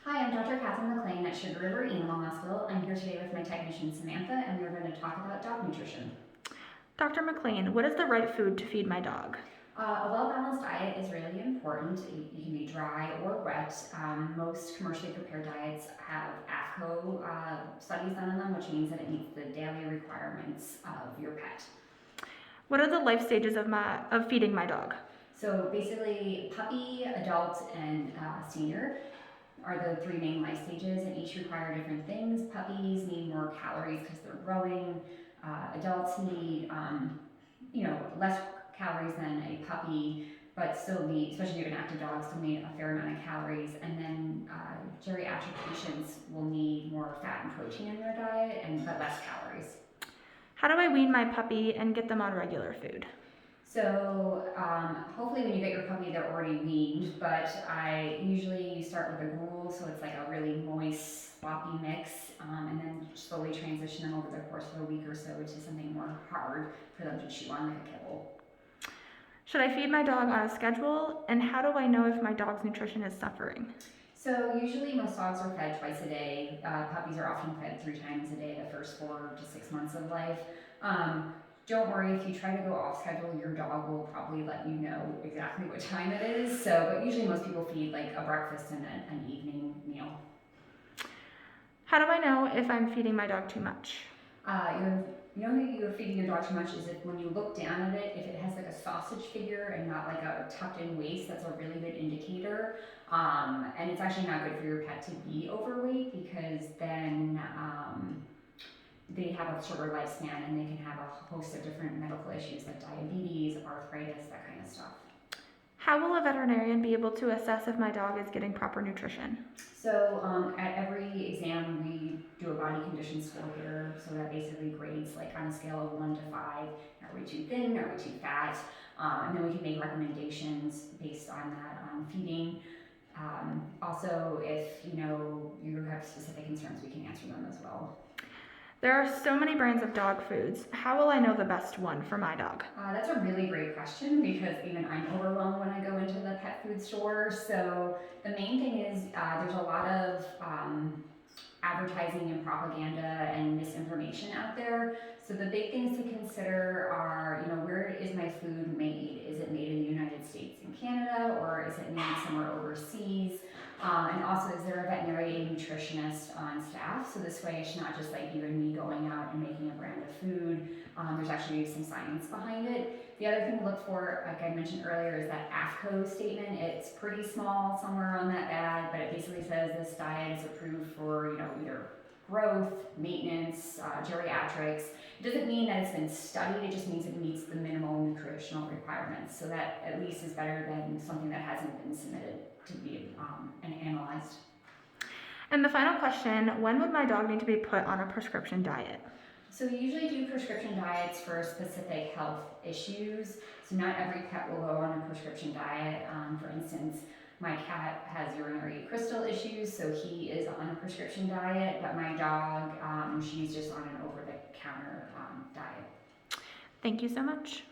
Hi, I'm Dr. Catherine McLean at Sugar River Animal Hospital. I'm here today with my technician Samantha, and we're going to talk about dog nutrition. Dr. McLean, what is the right food to feed my dog? A well-balanced diet is really important. You can be dry or wet. Most commercially prepared diets have AAFCO studies done on them, which means that it meets the daily requirements of your pet. What are the life stages of feeding my dog? So basically, puppy, adult, and senior are the three main life stages, and each require different things. Puppies need more calories because they're growing. Adults need, less calories than a puppy, but still need, especially if you're an active dog, still need a fair amount of calories. And then geriatric patients will need more fat and protein in their diet, but less calories. How do I wean my puppy and get them on regular food? So hopefully when you get your puppy, they're already weaned, but I usually start with a gruel, so it's like a really moist, sloppy mix, and then slowly transition them over the course of a week or so to something more hard for them to chew on, like a kibble. Should I feed my dog on a schedule? And how do I know if my dog's nutrition is suffering? So usually most dogs are fed twice a day. Puppies are often fed 3 times a day the first 4 to 6 months of life. Don't worry, if you try to go off schedule, your dog will probably let you know exactly what time it is. But usually most people feed like a breakfast and an evening meal. How do I know if I'm feeding my dog too much? You're feeding your dog too much is if when you look down at it, if it has like a sausage figure and not like a tucked in waist, that's a really good indicator. And it's actually not good for your pet to be overweight because then they have a shorter lifespan and they can have a host of different medical issues like diabetes, arthritis, that kind of stuff. How will a veterinarian be able to assess if my dog is getting proper nutrition? So at every exam, we do a body condition score here. So that basically grades like on a scale of 1 to 5. Are we too thin? Are we too fat? And then we can make recommendations based on that feeding. Also, if you have specific concerns, we can answer them as well. There are so many brands of dog foods. How will I know the best one for my dog? That's a really great question because even I'm overwhelmed when I go into the pet food store. So the main thing is there's a lot of advertising and propaganda and misinformation out there. So the big things to consider are, where is my food made? Is it made in the United States and Canada, or is it made somewhere overseas? And also, is there a veterinary nutritionist on staff? So this way, it's not just like you and me going out and making a brand of food. There's actually some science behind it. The other thing to look for, like I mentioned earlier, is that AAFCO statement. It's pretty small somewhere on that bag, but it basically says this diet is approved for, either growth, maintenance, geriatrics. It doesn't mean that it's been studied, it just means it meets the minimal nutritional requirements. So that at least is better than something that hasn't been submitted to be and analyzed. And the final question, when would my dog need to be put on a prescription diet? So we usually do prescription diets for specific health issues. So not every pet will go on a prescription diet. For instance, my cat has urinary crystal issues, so he is on a prescription diet, but my dog, she's just on an over-the-counter diet. Thank you so much.